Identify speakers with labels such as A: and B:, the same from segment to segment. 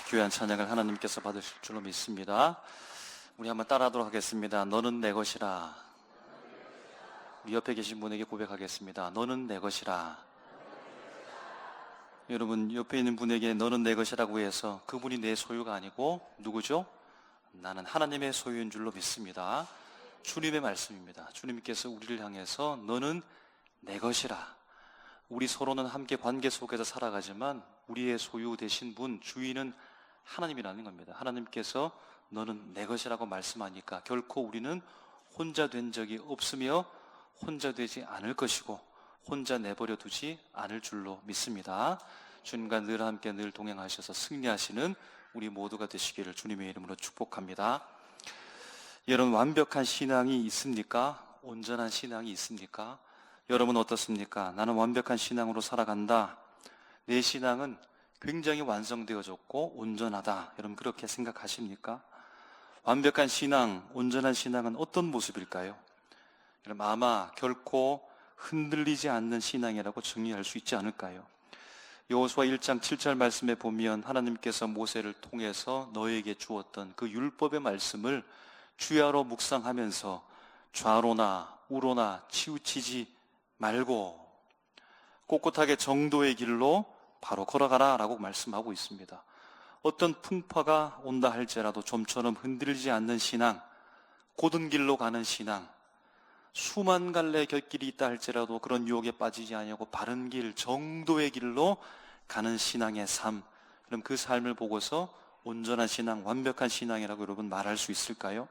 A: 귀한 찬양을 하나님께서 받으실 줄로 믿습니다. 우리 한번 따라하도록 하겠습니다. 너는 내 것이라. 우리 옆에 계신 분에게 고백하겠습니다. 너는 내 것이라. 여러분, 옆에 있는 분에게 너는 내 것이라고 해서 그분이 내 소유가 아니고 누구죠? 나는 하나님의 소유인 줄로 믿습니다. 주님의 말씀입니다. 주님께서 우리를 향해서 너는 내 것이라. 우리 서로는 함께 관계 속에서 살아가지만 우리의 소유 되신 분, 주인은 하나님이라는 겁니다. 하나님께서 너는 내 것이라고 말씀하니까 결코 우리는 혼자 된 적이 없으며 혼자 되지 않을 것이고 혼자 내버려 두지 않을 줄로 믿습니다. 주님과 늘 함께 늘 동행하셔서 승리하시는 우리 모두가 되시기를 주님의 이름으로 축복합니다. 여러분, 완벽한 신앙이 있습니까? 온전한 신앙이 있습니까? 여러분 어떻습니까? 나는 완벽한 신앙으로 살아간다. 내 신앙은 굉장히 완성되어졌고 온전하다. 여러분 그렇게 생각하십니까? 완벽한 신앙, 온전한 신앙은 어떤 모습일까요? 여러분 아마 결코 흔들리지 않는 신앙이라고 정의할 수 있지 않을까요? 여호수아 1장 7절 말씀에 보면 하나님께서 모세를 통해서 너에게 주었던 그 율법의 말씀을 주야로 묵상하면서 좌로나 우로나 치우치지 말고 꼿꼿하게 정도의 길로 바로 걸어가라 라고 말씀하고 있습니다. 어떤 풍파가 온다 할지라도 좀처럼 흔들리지 않는 신앙, 곧은 길로 가는 신앙, 수만 갈래 곁길이 있다 할지라도 그런 유혹에 빠지지 아니하고 바른 길, 정도의 길로 가는 신앙의 삶, 그럼 그 삶을 보고서 온전한 신앙, 완벽한 신앙이라고 여러분 말할 수 있을까요?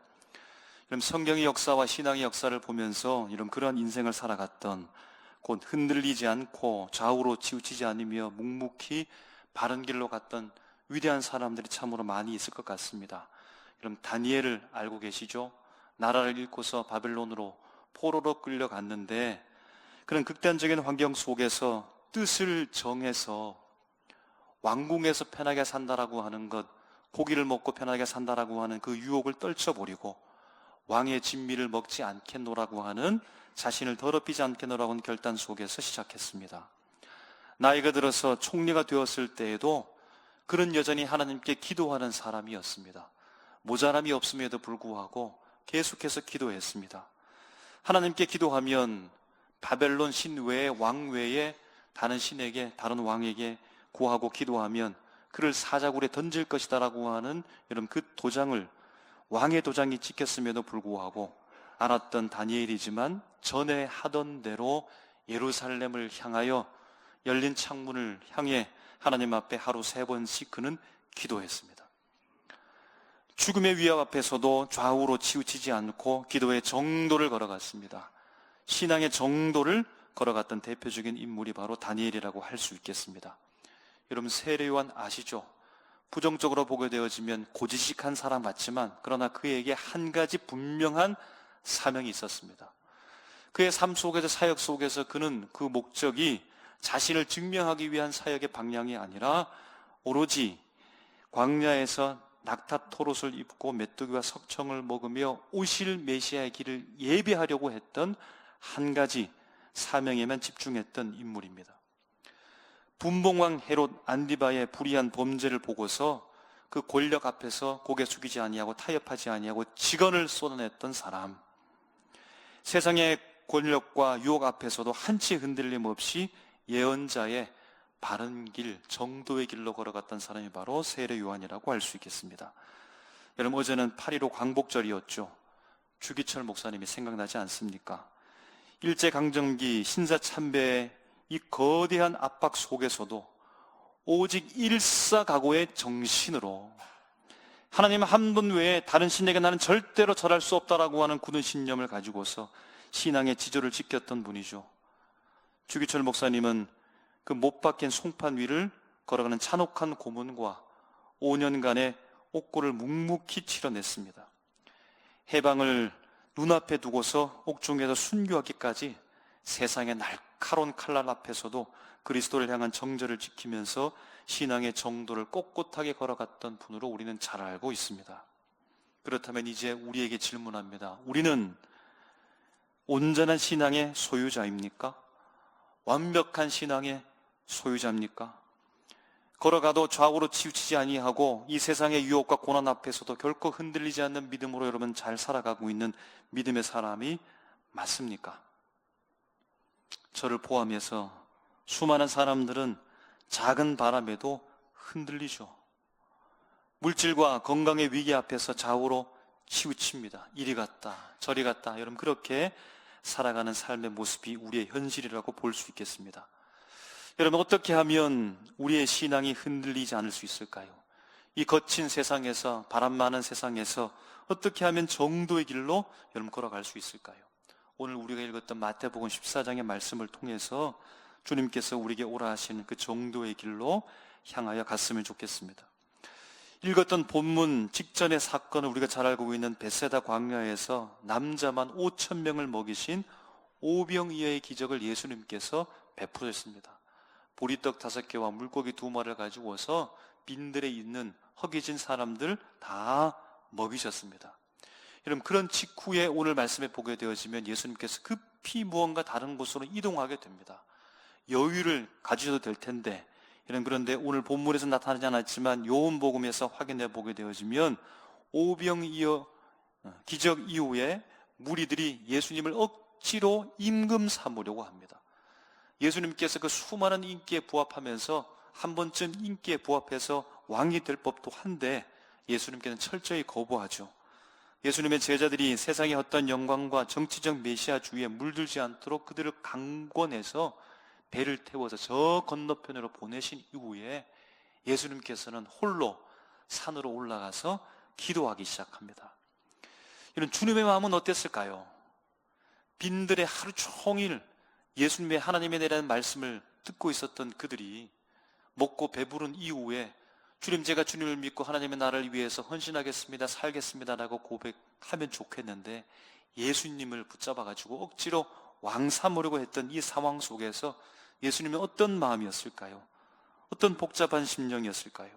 A: 그럼 성경의 역사와 신앙의 역사를 보면서 이런 그런 인생을 살아갔던, 곧 흔들리지 않고 좌우로 치우치지 않으며 묵묵히 바른 길로 갔던 위대한 사람들이 참으로 많이 있을 것 같습니다. 그럼 다니엘을 알고 계시죠? 나라를 잃고서 바벨론으로 포로로 끌려갔는데 그런 극단적인 환경 속에서 뜻을 정해서 왕궁에서 편하게 산다라고 하는 것, 고기를 먹고 편하게 산다라고 하는 그 유혹을 떨쳐버리고 왕의 진미를 먹지 않겠노라고 하는, 자신을 더럽히지 않겠노라고 하는 결단 속에서 시작했습니다. 나이가 들어서 총리가 되었을 때에도 그는 여전히 하나님께 기도하는 사람이었습니다. 모자람이 없음에도 불구하고 계속해서 기도했습니다. 하나님께 기도하면 바벨론 신 외에, 왕 외에 다른 신에게, 다른 왕에게 구하고 기도하면 그를 사자굴에 던질 것이다라고 하는 이런 그 도장을, 왕의 도장이 찍혔음에도 불구하고 알았던 다니엘이지만 전에 하던 대로 예루살렘을 향하여 열린 창문을 향해 하나님 앞에 하루 3번씩 그는 기도했습니다. 죽음의 위협 앞에서도 좌우로 치우치지 않고 기도의 정도를 걸어갔습니다. 신앙의 정도를 걸어갔던 대표적인 인물이 바로 다니엘이라고 할 수 있겠습니다. 여러분 세례요한 아시죠? 부정적으로 보게 되어지면 고지식한 사람 같지만 그러나 그에게 한 가지 분명한 사명이 있었습니다. 그의 삶 속에서, 사역 속에서 그는 그 목적이 자신을 증명하기 위한 사역의 방향이 아니라 오로지 광야에서 낙타 토롯을 입고 메뚜기와 석청을 먹으며 오실 메시아의 길을 예비하려고 했던 한 가지 사명에만 집중했던 인물입니다. 분봉왕 헤롯 안디바의 불의한 범죄를 보고서 그 권력 앞에서 고개 숙이지 아니하고 타협하지 아니하고 직언을 쏟아냈던 사람, 세상의 권력과 유혹 앞에서도 한치 흔들림 없이 예언자의 바른 길, 정도의 길로 걸어갔던 사람이 바로 세례 요한이라고 할 수 있겠습니다. 여러분 어제는 8.15 광복절이었죠. 주기철 목사님이 생각나지 않습니까? 일제강점기 신사참배의 이 거대한 압박 속에서도 오직 일사각오의 정신으로 하나님 한 분 외에 다른 신에게 나는 절대로 절할 수 없다라고 하는 굳은 신념을 가지고서 신앙의 지조를 지켰던 분이죠. 주기철 목사님은 그 못 박힌 송판 위를 걸어가는 잔혹한 고문과 5년간의 옥고를 묵묵히 치러냈습니다. 해방을 눈앞에 두고서 옥중에서 순교하기까지 세상의 날카로운 칼날 앞에서도 그리스도를 향한 정절을 지키면서 신앙의 정도를 꼿꼿하게 걸어갔던 분으로 우리는 잘 알고 있습니다. 그렇다면 이제 우리에게 질문합니다. 우리는 온전한 신앙의 소유자입니까? 완벽한 신앙의 소유자입니까? 걸어가도 좌우로 치우치지 아니하고 이 세상의 유혹과 고난 앞에서도 결코 흔들리지 않는 믿음으로 여러분 잘 살아가고 있는 믿음의 사람이 맞습니까? 저를 포함해서 수많은 사람들은 작은 바람에도 흔들리죠. 물질과 건강의 위기 앞에서 좌우로 치우칩니다. 이리 갔다 저리 갔다. 여러분 그렇게 살아가는 삶의 모습이 우리의 현실이라고 볼 수 있겠습니다. 여러분 어떻게 하면 우리의 신앙이 흔들리지 않을 수 있을까요? 이 거친 세상에서, 바람 많은 세상에서 어떻게 하면 정도의 길로 여러분 걸어갈 수 있을까요? 오늘 우리가 읽었던 마태복음 14장의 말씀을 통해서 주님께서 우리에게 오라 하시는 그 정도의 길로 향하여 갔으면 좋겠습니다. 읽었던 본문 직전의 사건을 우리가 잘 알고 있는 베세다 광야에서 남자만 5,000명을 먹이신 오병이어의 기적을 예수님께서 베푸셨습니다. 보리떡 5개와 물고기 2마리를 가지고서 빈들에 있는 허기진 사람들 다 먹이셨습니다. 여러분 그런 직후에 오늘 말씀에 보게 되어지면 예수님께서 급히 무언가 다른 곳으로 이동하게 됩니다. 여유를 가지셔도 될 텐데 그런데 오늘 본문에서 나타나지 않았지만 요한복음에서 확인해 보게 되어지면 오병이어 기적 이후에 무리들이 예수님을 억지로 임금 삼으려고 합니다. 예수님께서 그 수많은 인기에 부합하면서 한 번쯤 인기에 부합해서 왕이 될 법도 한데 예수님께서는 철저히 거부하죠. 예수님의 제자들이 세상의 어떤 영광과 정치적 메시아주의에 물들지 않도록 그들을 강권해서 배를 태워서 저 건너편으로 보내신 이후에 예수님께서는 홀로 산으로 올라가서 기도하기 시작합니다. 이런 주님의 마음은 어땠을까요? 빈들의 하루 종일 예수님의 하나님에 대한 말씀을 듣고 있었던 그들이 먹고 배부른 이후에 주님 제가 주님을 믿고 하나님의 나라를 위해서 헌신하겠습니다, 살겠습니다라고 고백하면 좋겠는데 예수님을 붙잡아가지고 억지로 왕 삼으려고 했던 이 상황 속에서 예수님은 어떤 마음이었을까요? 어떤 복잡한 심령이었을까요?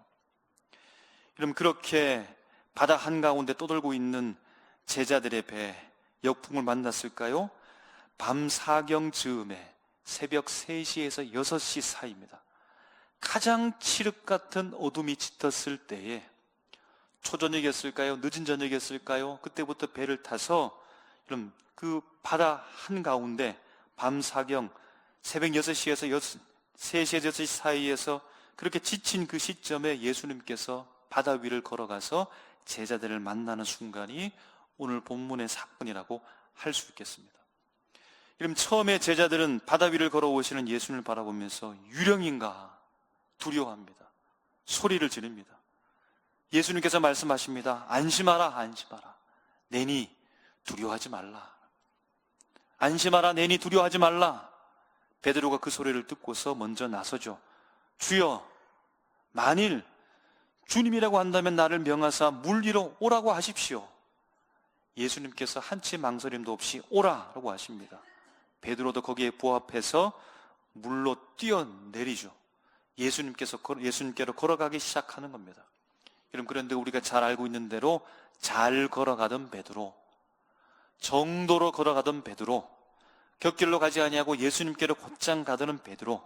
A: 여러분 그렇게 바다 한가운데 떠돌고 있는 제자들의 배 역풍을 만났을까요? 밤 사경 즈음에 새벽 3시에서 6시 사이입니다. 가장 칠흑 같은 어둠이 짙었을 때에 초저녁이었을까요? 늦은 저녁이었을까요? 그때부터 배를 타서 그럼 그 바다 한가운데 밤 사경 새벽 6시에서 3시에서 6시 사이에서 그렇게 지친 그 시점에 예수님께서 바다 위를 걸어가서 제자들을 만나는 순간이 오늘 본문의 사건이라고 할 수 있겠습니다. 그럼 처음에 제자들은 바다 위를 걸어오시는 예수님을 바라보면서 유령인가 두려워합니다. 소리를 지릅니다. 예수님께서 말씀하십니다. 안심하라, 안심하라. 내니 두려워하지 말라. 안심하라, 내니 두려워하지 말라. 베드로가 그 소리를 듣고서 먼저 나서죠. 주여, 만일 주님이라고 한다면 나를 명하사 물 위로 오라고 하십시오. 예수님께서 한치 망설임도 없이 오라라고 하십니다. 베드로도 거기에 부합해서 물로 뛰어내리죠. 예수님께로 걸어가기 시작하는 겁니다. 여러분 그런데 우리가 잘 알고 있는 대로 잘 걸어가던 베드로, 정도로 걸어가던 베드로, 곁길로 가지 아니하고 예수님께로 곧장 가더는 베드로,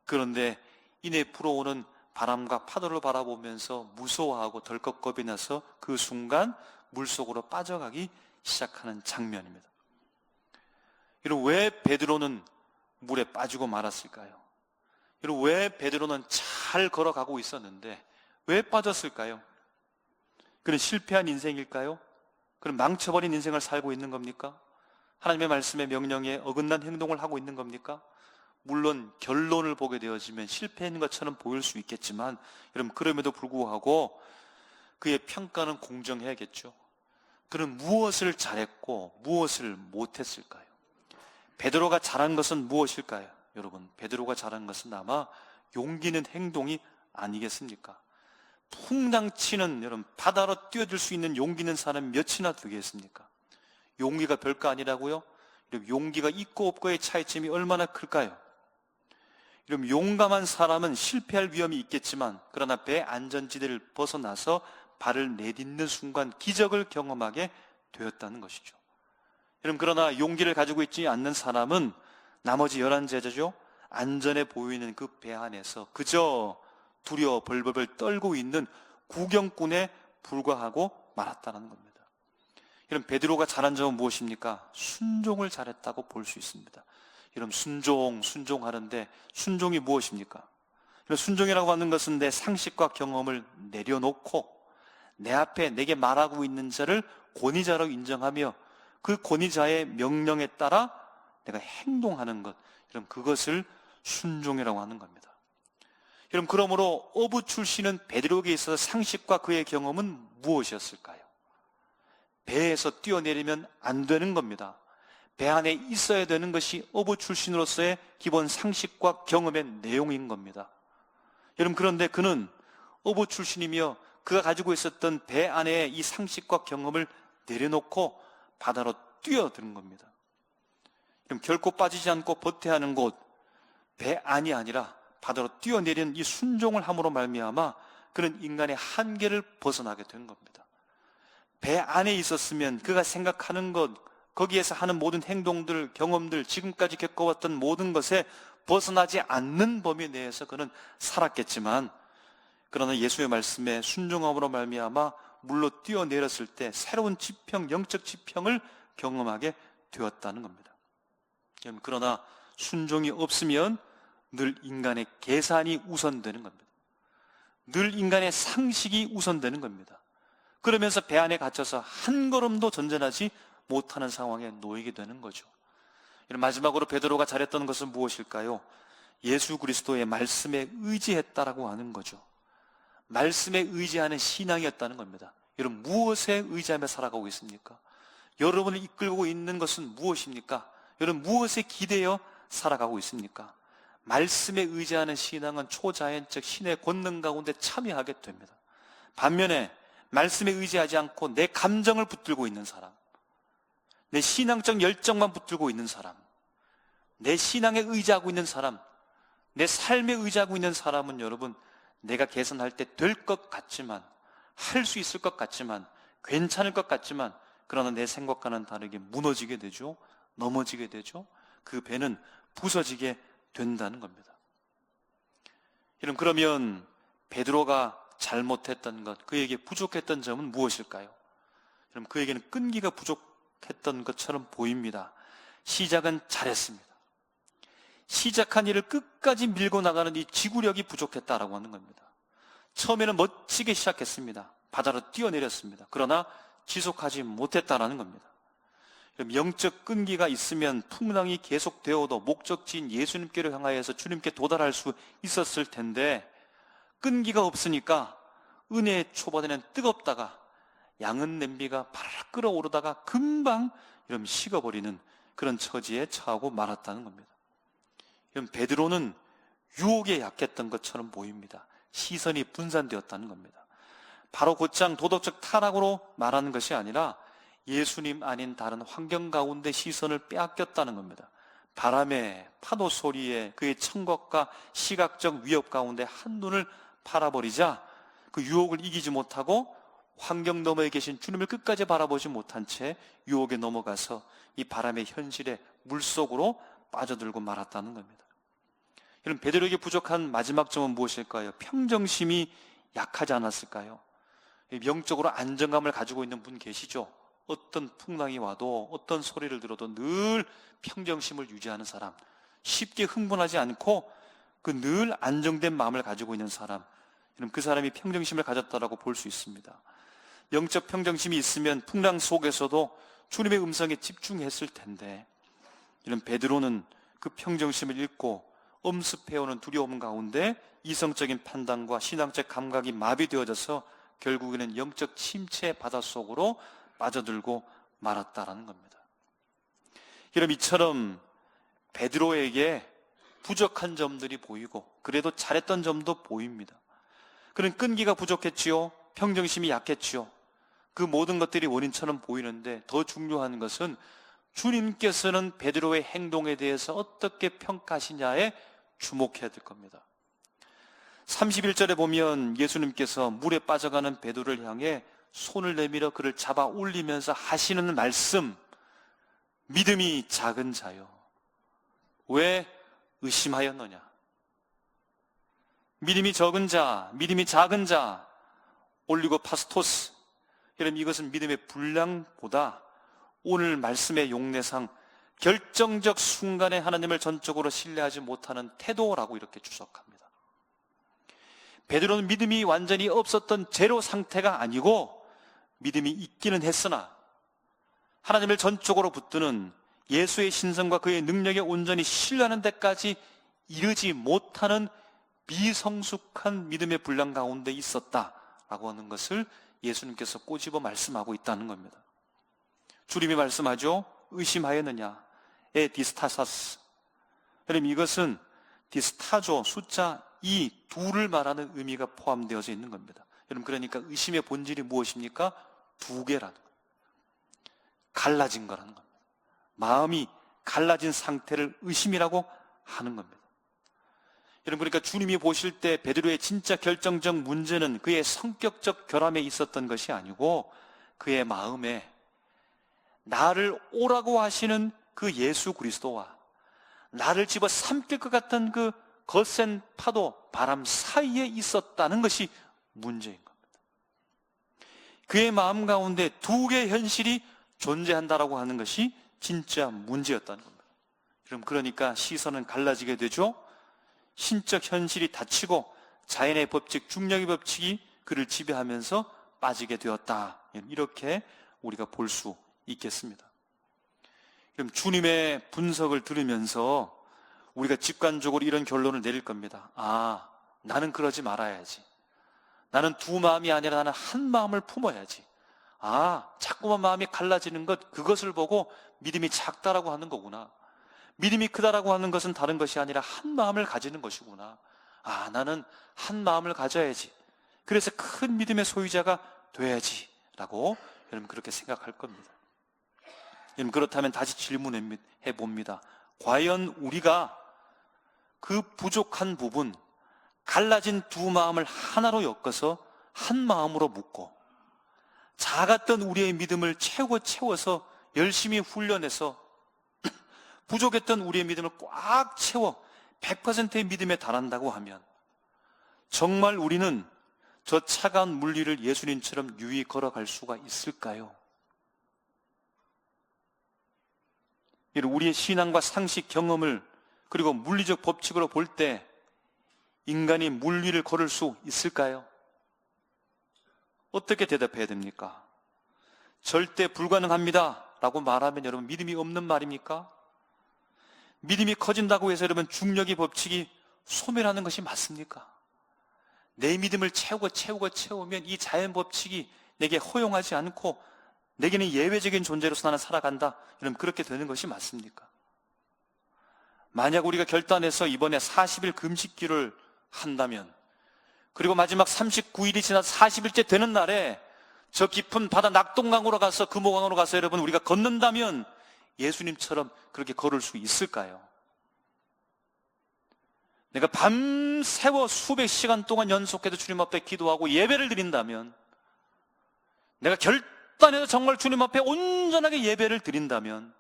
A: 그런데 이내 불어오는 바람과 파도를 바라보면서 무서워하고 덜컥 겁이 나서 그 순간 물속으로 빠져가기 시작하는 장면입니다. 여러분 왜 베드로는 물에 빠지고 말았을까요? 여러분 왜 베드로는 잘 걸어가고 있었는데 왜 빠졌을까요? 그는 실패한 인생일까요? 그는 망쳐버린 인생을 살고 있는 겁니까? 하나님의 말씀의 명령에 어긋난 행동을 하고 있는 겁니까? 물론 결론을 보게 되어지면 실패한 것처럼 보일 수 있겠지만 여러분 그럼에도 불구하고 그의 평가는 공정해야겠죠. 그는 무엇을 잘했고 무엇을 못했을까요? 베드로가 잘한 것은 무엇일까요? 여러분 베드로가 잘한 것은 아마 용기 있는 행동이 아니겠습니까? 풍랑치는 여러분 바다로 뛰어들 수 있는 용기 있는 사람 몇이나 되겠습니까? 용기가 별거 아니라고요? 여러분 용기가 있고 없고의 차이점이 얼마나 클까요? 여러분 용감한 사람은 실패할 위험이 있겠지만 그러나 배 안전지대를 벗어나서 발을 내딛는 순간 기적을 경험하게 되었다는 것이죠. 여러분 그러나 용기를 가지고 있지 않는 사람은 나머지 11 제자죠, 안전해 보이는 그 배 안에서 그저 두려워 벌벌벌 떨고 있는 구경꾼에 불과하고 말았다는 겁니다. 이런 베드로가 잘한 점은 무엇입니까? 순종을 잘했다고 볼 수 있습니다. 이런 순종하는데 순종이 무엇입니까? 이런 순종이라고 하는 것은 내 상식과 경험을 내려놓고 내 앞에 내게 말하고 있는 자를 권위자로 인정하며 그 권위자의 명령에 따라 내가 행동하는 것, 이런 그것을 순종이라고 하는 겁니다. 여러분, 그러므로 어부 출신은 베드로에게 있어서 상식과 그의 경험은 무엇이었을까요? 배에서 뛰어내리면 안 되는 겁니다. 배 안에 있어야 되는 것이 어부 출신으로서의 기본 상식과 경험의 내용인 겁니다. 여러분, 그런데 그는 어부 출신이며 그가 가지고 있었던 배 안에 이 상식과 경험을 내려놓고 바다로 뛰어드는 겁니다. 그럼 결코 빠지지 않고 버텨야 하는 곳, 배 안이 아니라 바다로 뛰어내리는 이 순종을 함으로 말미암아 그는 인간의 한계를 벗어나게 된 겁니다. 배 안에 있었으면 그가 생각하는 것, 거기에서 하는 모든 행동들, 경험들, 지금까지 겪어왔던 모든 것에 벗어나지 않는 범위 내에서 그는 살았겠지만, 그러나 예수의 말씀에 순종함으로 말미암아 물로 뛰어내렸을 때 새로운 지평, 영적 지평을 경험하게 되었다는 겁니다. 그러나 순종이 없으면 늘 인간의 계산이 우선되는 겁니다. 늘 인간의 상식이 우선되는 겁니다. 그러면서 배 안에 갇혀서 한 걸음도 전전하지 못하는 상황에 놓이게 되는 거죠. 마지막으로 베드로가 잘했던 것은 무엇일까요? 예수 그리스도의 말씀에 의지했다라고 하는 거죠. 말씀에 의지하는 신앙이었다는 겁니다. 여러분, 무엇에 의지하며 살아가고 있습니까? 여러분을 이끌고 있는 것은 무엇입니까? 여러분, 무엇에 기대어 살아가고 있습니까? 말씀에 의지하는 신앙은 초자연적 신의 권능 가운데 참여하게 됩니다. 반면에 말씀에 의지하지 않고 내 감정을 붙들고 있는 사람, 내 신앙적 열정만 붙들고 있는 사람, 내 신앙에 의지하고 있는 사람, 내 삶에 의지하고 있는 사람은 여러분, 내가 개선할 때 될 것 같지만, 할 수 있을 것 같지만, 괜찮을 것 같지만, 그러나 내 생각과는 다르게 무너지게 되죠. 넘어지게 되죠. 그 배는 부서지게 된다는 겁니다. 여러분, 그러면 베드로가 잘못했던 것, 그에게 부족했던 점은 무엇일까요? 여러분, 그에게는 끈기가 부족했던 것처럼 보입니다. 시작은 잘했습니다. 시작한 일을 끝까지 밀고 나가는 이 지구력이 부족했다라고 하는 겁니다. 처음에는 멋지게 시작했습니다. 바다로 뛰어내렸습니다. 그러나 지속하지 못했다라는 겁니다. 영적 끈기가 있으면 풍랑이 계속되어도 목적지인 예수님께로 향하여서 주님께 도달할 수 있었을 텐데, 끈기가 없으니까 은혜의 초반에는 뜨겁다가 양은 냄비가 바라락 끓어오르다가 금방 이런 식어버리는 그런 처지에 처하고 말았다는 겁니다. 베드로는 유혹에 약했던 것처럼 보입니다. 시선이 분산되었다는 겁니다. 바로 곧장 도덕적 타락으로 말하는 것이 아니라 예수님 아닌 다른 환경 가운데 시선을 빼앗겼다는 겁니다. 바람에, 파도 소리에, 그의 청각과 시각적 위협 가운데 한눈을 팔아버리자 그 유혹을 이기지 못하고 환경 너머에 계신 주님을 끝까지 바라보지 못한 채 유혹에 넘어가서 이 바람의 현실에 물속으로 빠져들고 말았다는 겁니다. 이런 베드로에게 부족한 마지막 점은 무엇일까요? 평정심이 약하지 않았을까요? 영적으로 안정감을 가지고 있는 분 계시죠? 어떤 풍랑이 와도 어떤 소리를 들어도 늘 평정심을 유지하는 사람, 쉽게 흥분하지 않고 그 늘 안정된 마음을 가지고 있는 사람, 그 사람이 평정심을 가졌다라고 볼 수 있습니다. 영적 평정심이 있으면 풍랑 속에서도 주님의 음성에 집중했을 텐데, 이런 베드로는 그 평정심을 잃고 엄습해오는 두려움 가운데 이성적인 판단과 신앙적 감각이 마비되어져서 결국에는 영적 침체 바닷속으로 빠져들고 말았다라는 겁니다. 여러분, 이처럼 베드로에게 부족한 점들이 보이고 그래도 잘했던 점도 보입니다. 그는 끈기가 부족했지요. 평정심이 약했지요. 그 모든 것들이 원인처럼 보이는데 더 중요한 것은 주님께서는 베드로의 행동에 대해서 어떻게 평가하시냐에 주목해야 될 겁니다. 31절에 보면 예수님께서 물에 빠져가는 베드로를 향해 손을 내밀어 그를 잡아 올리면서 하시는 말씀, 믿음이 작은 자요, 왜 의심하였느냐? 믿음이 적은 자, 믿음이 작은 자, 올리고파스토스. 여러분, 이것은 믿음의 분량보다 오늘 말씀의 용례상 결정적 순간에 하나님을 전적으로 신뢰하지 못하는 태도라고 이렇게 주석합니다. 베드로는 믿음이 완전히 없었던 제로 상태가 아니고 믿음이 있기는 했으나 하나님을 전적으로 붙드는 예수의 신성과 그의 능력에 온전히 신뢰하는 데까지 이르지 못하는 비성숙한 믿음의 분량 가운데 있었다라고 하는 것을 예수님께서 꼬집어 말씀하고 있다는 겁니다. 주님이 말씀하죠. 의심하였느냐? 디스타사스. 여러분, 이것은 디스타조 숫자 2, 둘을 말하는 의미가 포함되어져 있는 겁니다. 여러분, 그러니까 의심의 본질이 무엇입니까? 두 개라는 거예요. 갈라진 거라는 겁니다. 마음이 갈라진 상태를 의심이라고 하는 겁니다. 여러분, 그러니까 주님이 보실 때 베드로의 진짜 결정적 문제는 그의 성격적 결함에 있었던 것이 아니고 그의 마음에 나를 오라고 하시는 그 예수 그리스도와 나를 집어 삼킬 것 같은 그 거센 파도, 바람 사이에 있었다는 것이 문제인 겁니다. 그의 마음 가운데 두 개의 현실이 존재한다라고 하는 것이 진짜 문제였다는 겁니다. 그럼 그러니까 시선은 갈라지게 되죠. 신적 현실이 닫히고 자연의 법칙, 중력의 법칙이 그를 지배하면서 빠지게 되었다. 이렇게 우리가 볼 수 있겠습니다. 그럼 주님의 분석을 들으면서 우리가 직관적으로 이런 결론을 내릴 겁니다. 아, 나는 그러지 말아야지. 나는 두 마음이 아니라 나는 한 마음을 품어야지. 아, 자꾸만 마음이 갈라지는 것, 그것을 보고 믿음이 작다라고 하는 거구나. 믿음이 크다라고 하는 것은 다른 것이 아니라 한 마음을 가지는 것이구나. 아, 나는 한 마음을 가져야지. 그래서 큰 믿음의 소유자가 돼야지 라고 여러분 그렇게 생각할 겁니다. 여러분, 그렇다면 다시 질문해 봅니다. 과연 우리가 그 부족한 부분, 갈라진 두 마음을 하나로 엮어서 한 마음으로 묶고 작았던 우리의 믿음을 채워서 열심히 훈련해서 부족했던 우리의 믿음을 꽉 채워 100%의 믿음에 달한다고 하면 정말 우리는 저 차가운 물리를 예수님처럼 유유히 걸어갈 수가 있을까요? 우리의 신앙과 상식, 경험을 그리고 물리적 법칙으로 볼 때 인간이 물 위를 걸을 수 있을까요? 어떻게 대답해야 됩니까? 절대 불가능합니다 라고 말하면 여러분 믿음이 없는 말입니까? 믿음이 커진다고 해서 여러분 중력의 법칙이 소멸하는 것이 맞습니까? 내 믿음을 채우면 이 자연 법칙이 내게 허용하지 않고 내게는 예외적인 존재로서 나는 살아간다. 여러분 그렇게 되는 것이 맞습니까? 만약 우리가 결단해서 이번에 40일 금식기를 한다면 그리고 마지막 39일이 지나서 40일째 되는 날에 저 깊은 바다 낙동강으로 가서 금호강으로 가서 여러분 우리가 걷는다면 예수님처럼 그렇게 걸을 수 있을까요? 내가 밤새워 수백 시간 동안 연속해서 주님 앞에 기도하고 예배를 드린다면 내가 결단해서 정말 주님 앞에 온전하게 예배를 드린다면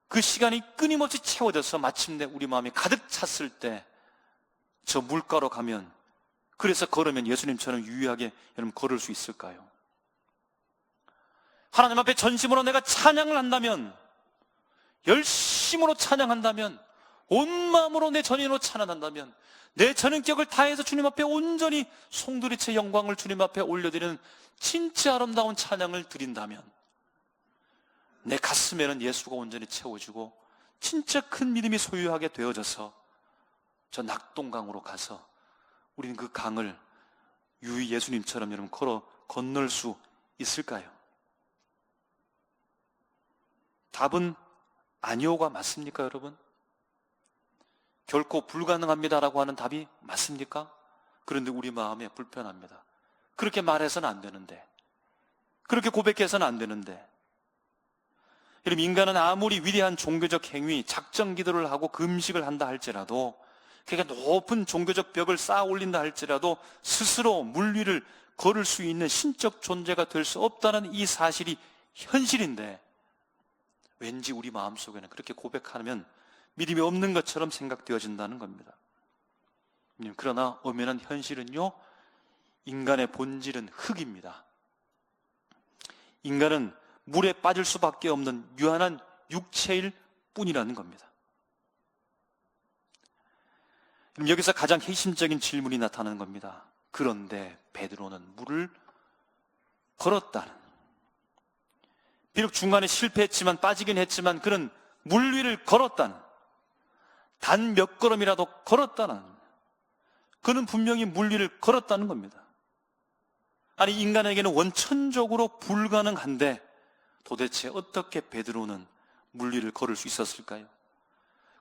A: 그 시간이 끊임없이 채워져서 마침내 우리 마음이 가득 찼을 때 저 물가로 가면 그래서 걸으면 예수님처럼 유유하게 여러분 걸을 수 있을까요? 하나님 앞에 전심으로 내가 찬양을 한다면 열심으로 찬양한다면 온 마음으로 내 전인으로 찬양한다면 내 전인격을 다해서 주님 앞에 온전히 송두리째 영광을 주님 앞에 올려드리는 진짜 아름다운 찬양을 드린다면 내 가슴에는 예수가 온전히 채워지고 진짜 큰 믿음이 소유하게 되어져서 저 낙동강으로 가서 우리는 그 강을 유유히 예수님처럼 여러분 건널 수 있을까요? 답은 아니오가 맞습니까, 여러분? 결코 불가능합니다라고 하는 답이 맞습니까? 그런데 우리 마음에 불편합니다. 그렇게 말해서는 안 되는데, 그렇게 고백해서는 안 되는데, 여러분 인간은 아무리 위대한 종교적 행위, 작정 기도를 하고 금식을 한다 할지라도 그러니까 높은 종교적 벽을 쌓아 올린다 할지라도 스스로 물 위를 걸을 수 있는 신적 존재가 될 수 없다는 이 사실이 현실인데 왠지 우리 마음속에는 그렇게 고백하면 믿음이 없는 것처럼 생각되어진다는 겁니다. 그러나 엄연한 현실은요, 인간의 본질은 흙입니다. 인간은 물에 빠질 수밖에 없는 유한한 육체일 뿐이라는 겁니다. 그럼 여기서 가장 핵심적인 질문이 나타나는 겁니다. 그런데 베드로는 물을 걸었다는, 비록 중간에 실패했지만, 빠지긴 했지만 그는 물 위를 걸었다는, 단 몇 걸음이라도 걸었다는, 그는 분명히 물 위를 걸었다는 겁니다. 아니, 인간에게는 원천적으로 불가능한데 도대체 어떻게 베드로는 물 위를 걸을 수 있었을까요?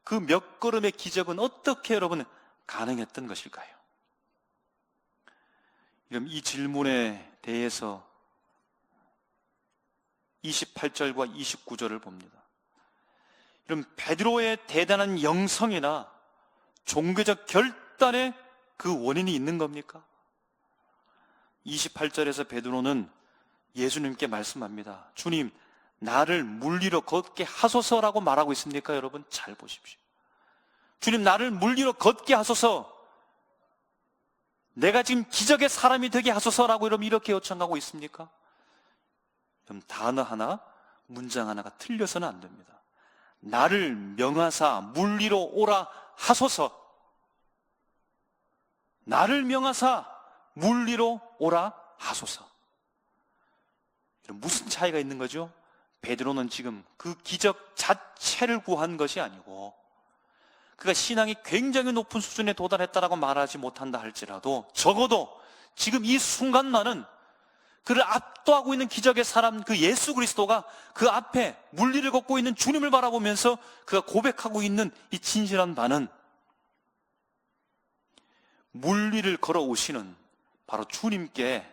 A: 그 몇 걸음의 기적은 어떻게 여러분 가능했던 것일까요? 그럼 이 질문에 대해서 28절과 29절을 봅니다. 그럼 베드로의 대단한 영성이나 종교적 결단에 그 원인이 있는 겁니까? 28절에서 베드로는 예수님께 말씀합니다. 주님, 나를 물 위로 걷게 하소서라고 말하고 있습니까? 여러분 잘 보십시오. 주님, 나를 물 위로 걷게 하소서, 내가 지금 기적의 사람이 되게 하소서라고 여러분 이렇게 요청하고 있습니까? 그럼 단어 하나, 문장 하나가 틀려서는 안 됩니다. 나를 명하사 물 위로 오라 하소서. 나를 명하사 물 위로 오라 하소서. 무슨 차이가 있는 거죠? 베드로는 지금 그 기적 자체를 구한 것이 아니고, 그가 신앙이 굉장히 높은 수준에 도달했다라고 말하지 못한다 할지라도 적어도 지금 이 순간만은 그를 압도하고 있는 기적의 사람, 그 예수 그리스도가 그 앞에 물 위를 걷고 있는 주님을 바라보면서 그가 고백하고 있는 이 진실한 바는, 물 위를 걸어오시는 바로 주님께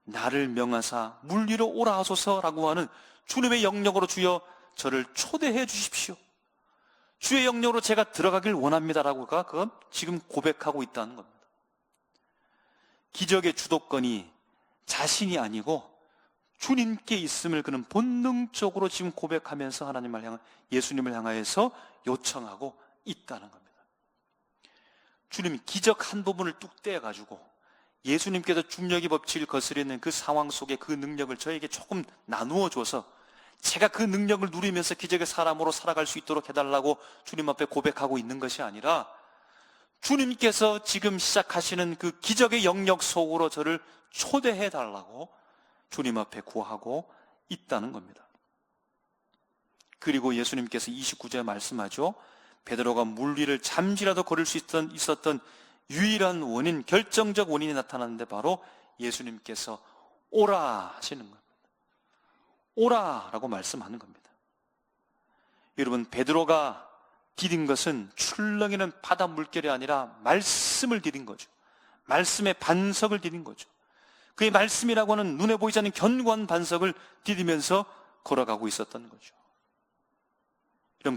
A: 나를 명하사 물 위로 오라 하소서라고 하는 주님의 영역으로 주여 저를 초대해 주십시오, 주의 영역으로 제가 들어가길 원합니다라고 그건 지금 고백하고 있다는 겁니다. 기적의 주도권이 자신이 아니고 주님께 있음을 그는 본능적으로 지금 고백하면서 하나님을 향한, 예수님을 향하여서 요청하고 있다는 겁니다. 주님이 기적 한 부분을 뚝 떼어가지고 예수님께서 중력의 법칙을 거스르는 그 상황 속에 그 능력을 저에게 조금 나누어 줘서 제가 그 능력을 누리면서 기적의 사람으로 살아갈 수 있도록 해달라고 주님 앞에 고백하고 있는 것이 아니라, 주님께서 지금 시작하시는 그 기적의 영역 속으로 저를 초대해 달라고 주님 앞에 구하고 있다는 겁니다. 그리고 예수님께서 29절에 말씀하죠. 베드로가 물 위를 잠시라도 걸을 수 있었던 유일한 원인, 결정적 원인이 나타났는데 바로 예수님께서 오라 하시는 겁니다. 오라라고 말씀하는 겁니다. 여러분, 베드로가 디딘 것은 출렁이는 바다 물결이 아니라 말씀을 디딘 거죠. 말씀의 반석을 디딘 거죠. 그의 말씀이라고 하는 눈에 보이지 않는 견고한 반석을 디디면서 걸어가고 있었던 거죠.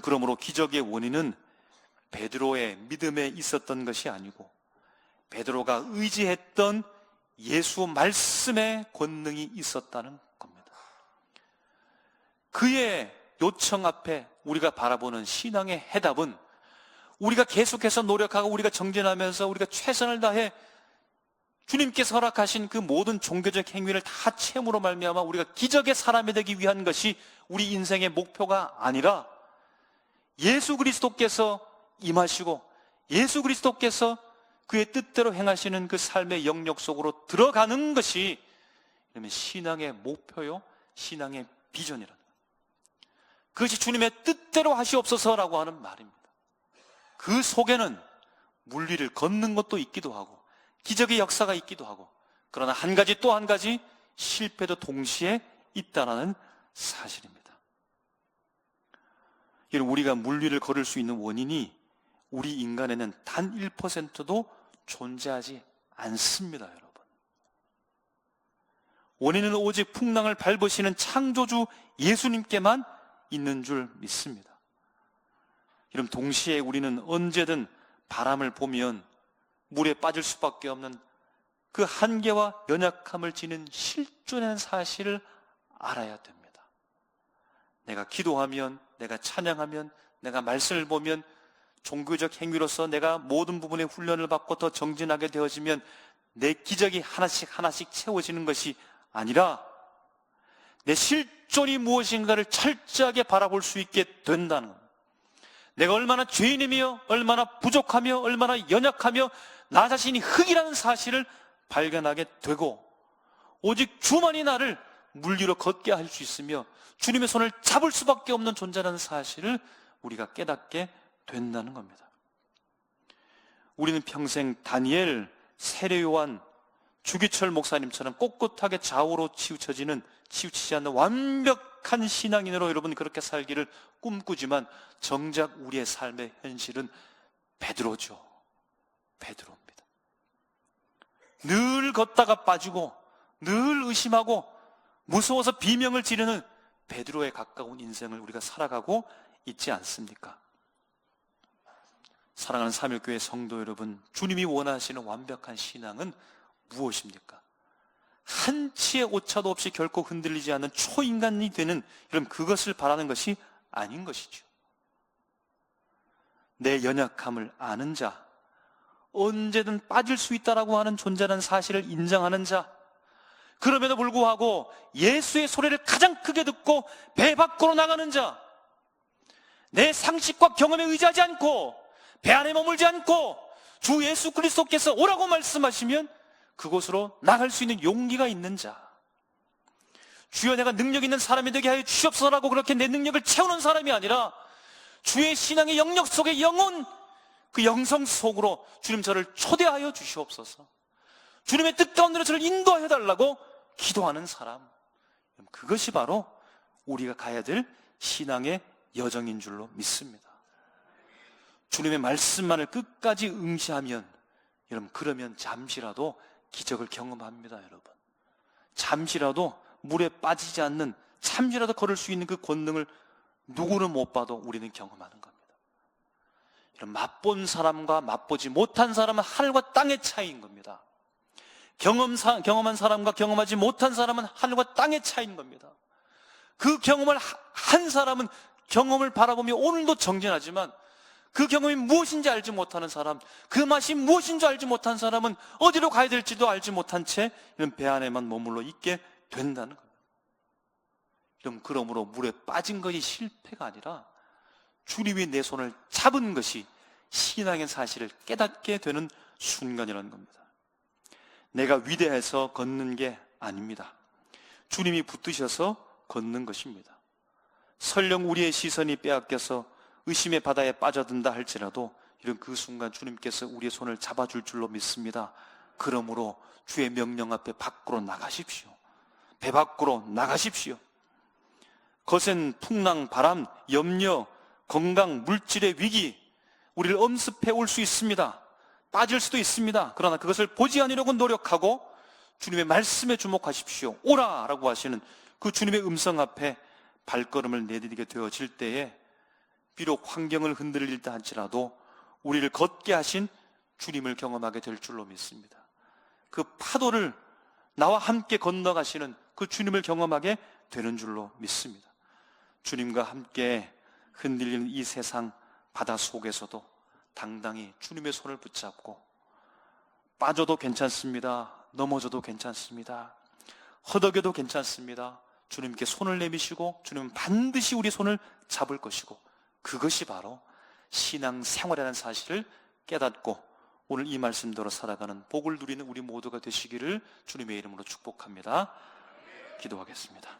A: 그러므로 기적의 원인은 베드로의 믿음에 있었던 것이 아니고 베드로가 의지했던 예수 말씀의 권능이 있었다는 겁니다. 그의 요청 앞에 우리가 바라보는 신앙의 해답은, 우리가 계속해서 노력하고 우리가 정진하면서 우리가 최선을 다해 주님께서 허락하신 그 모든 종교적 행위를 다 채무로 말미암아 우리가 기적의 사람이 되기 위한 것이 우리 인생의 목표가 아니라, 예수 그리스도께서 임하시고 예수 그리스도께서 그의 뜻대로 행하시는 그 삶의 영역 속으로 들어가는 것이 신앙의 목표요, 신앙의 비전이라는 거예요. 그것이 주님의 뜻대로 하시옵소서라고 하는 말입니다. 그 속에는 물 위를 걷는 것도 있기도 하고 기적의 역사가 있기도 하고, 그러나 한 가지 또 한 가지 실패도 동시에 있다는 사실입니다. 우리가 물 위를 걸을 수 있는 원인이 우리 인간에는 단 1%도 존재하지 않습니다, 여러분. 원인은 오직 풍랑을 밟으시는 창조주 예수님께만 있는 줄 믿습니다. 여러분, 동시에 우리는 언제든 바람을 보면 물에 빠질 수밖에 없는 그 한계와 연약함을 지닌 실존의 사실을 알아야 됩니다. 내가 기도하면, 내가 찬양하면, 내가 말씀을 보면 종교적 행위로서 내가 모든 부분에 훈련을 받고 더 정진하게 되어지면 내 기적이 하나씩 하나씩 채워지는 것이 아니라 내 실존이 무엇인가를 철저하게 바라볼 수 있게 된다는 겁니다. 내가 얼마나 죄인이며 얼마나 부족하며 얼마나 연약하며 나 자신이 흙이라는 사실을 발견하게 되고, 오직 주만이 나를 물 위로 걷게 할 수 있으며 주님의 손을 잡을 수밖에 없는 존재라는 사실을 우리가 깨닫게 된다는 겁니다. 우리는 평생 다니엘, 세례요한, 주기철 목사님처럼 꼿꼿하게 좌우로 치우치지 않는 완벽한 신앙인으로 여러분 그렇게 살기를 꿈꾸지만 정작 우리의 삶의 현실은 베드로죠. 베드로입니다. 늘 걷다가 빠지고 늘 의심하고 무서워서 비명을 지르는 베드로에 가까운 인생을 우리가 살아가고 있지 않습니까? 사랑하는 삼일교회 성도 여러분, 주님이 원하시는 완벽한 신앙은 무엇입니까? 한치의 오차도 없이 결코 흔들리지 않는 초인간이 되는, 여러분 그것을 바라는 것이 아닌 것이죠. 내 연약함을 아는 자, 언제든 빠질 수 있다라고 하는 존재라는 사실을 인정하는 자, 그럼에도 불구하고 예수의 소리를 가장 크게 듣고 배 밖으로 나가는 자, 내 상식과 경험에 의지하지 않고 배 안에 머물지 않고 주 예수 그리스도께서 오라고 말씀하시면 그곳으로 나갈 수 있는 용기가 있는 자, 주여 내가 능력 있는 사람이 되게 하여 주시옵소서라고 그렇게 내 능력을 채우는 사람이 아니라 주의 신앙의 영역 속에 영혼, 그 영성 속으로 주님 저를 초대하여 주시옵소서, 주님의 뜻 가운데로 저를 인도하여 달라고 기도하는 사람, 그것이 바로 우리가 가야 될 신앙의 여정인 줄로 믿습니다. 주님의 말씀만을 끝까지 응시하면, 여러분 그러면 잠시라도 기적을 경험합니다. 여러분 잠시라도 물에 빠지지 않는, 잠시라도 걸을 수 있는 그 권능을 누구는 못 봐도 우리는 경험하는 겁니다. 이런 맛본 사람과 맛보지 못한 사람은 하늘과 땅의 차이인 겁니다. 경험한 사람과 경험하지 못한 사람은 하늘과 땅의 차이인 겁니다. 그 경험을 한 사람은 경험을 바라보며 오늘도 정진하지만, 그 경험이 무엇인지 알지 못하는 사람, 그 맛이 무엇인 줄 알지 못한 사람은 어디로 가야 될지도 알지 못한 채 이런 배 안에만 머물러 있게 된다는 겁니다. 그러므로 물에 빠진 것이 실패가 아니라 주님이 내 손을 잡은 것이 신앙의 사실을 깨닫게 되는 순간이라는 겁니다. 내가 위대해서 걷는 게 아닙니다. 주님이 붙드셔서 걷는 것입니다. 설령 우리의 시선이 빼앗겨서 의심의 바다에 빠져든다 할지라도 이런 그 순간 주님께서 우리의 손을 잡아줄 줄로 믿습니다. 그러므로 주의 명령 앞에 밖으로 나가십시오. 배 밖으로 나가십시오. 거센 풍랑, 바람, 염려, 건강, 물질의 위기, 우리를 엄습해 올 수 있습니다. 빠질 수도 있습니다. 그러나 그것을 보지 않으려고 노력하고 주님의 말씀에 주목하십시오. 오라! 라고 하시는 그 주님의 음성 앞에 발걸음을 내디디게 되어질 때에 비록 환경을 흔들릴 때 할지라도 우리를 걷게 하신 주님을 경험하게 될 줄로 믿습니다. 그 파도를 나와 함께 건너가시는 그 주님을 경험하게 되는 줄로 믿습니다. 주님과 함께 흔들리는 이 세상 바다 속에서도 당당히 주님의 손을 붙잡고 빠져도 괜찮습니다. 넘어져도 괜찮습니다. 허덕여도 괜찮습니다. 주님께 손을 내미시고 주님은 반드시 우리 손을 잡을 것이고, 그것이 바로 신앙생활이라는 사실을 깨닫고 오늘 이 말씀대로 살아가는 복을 누리는 우리 모두가 되시기를 주님의 이름으로 축복합니다. 기도하겠습니다.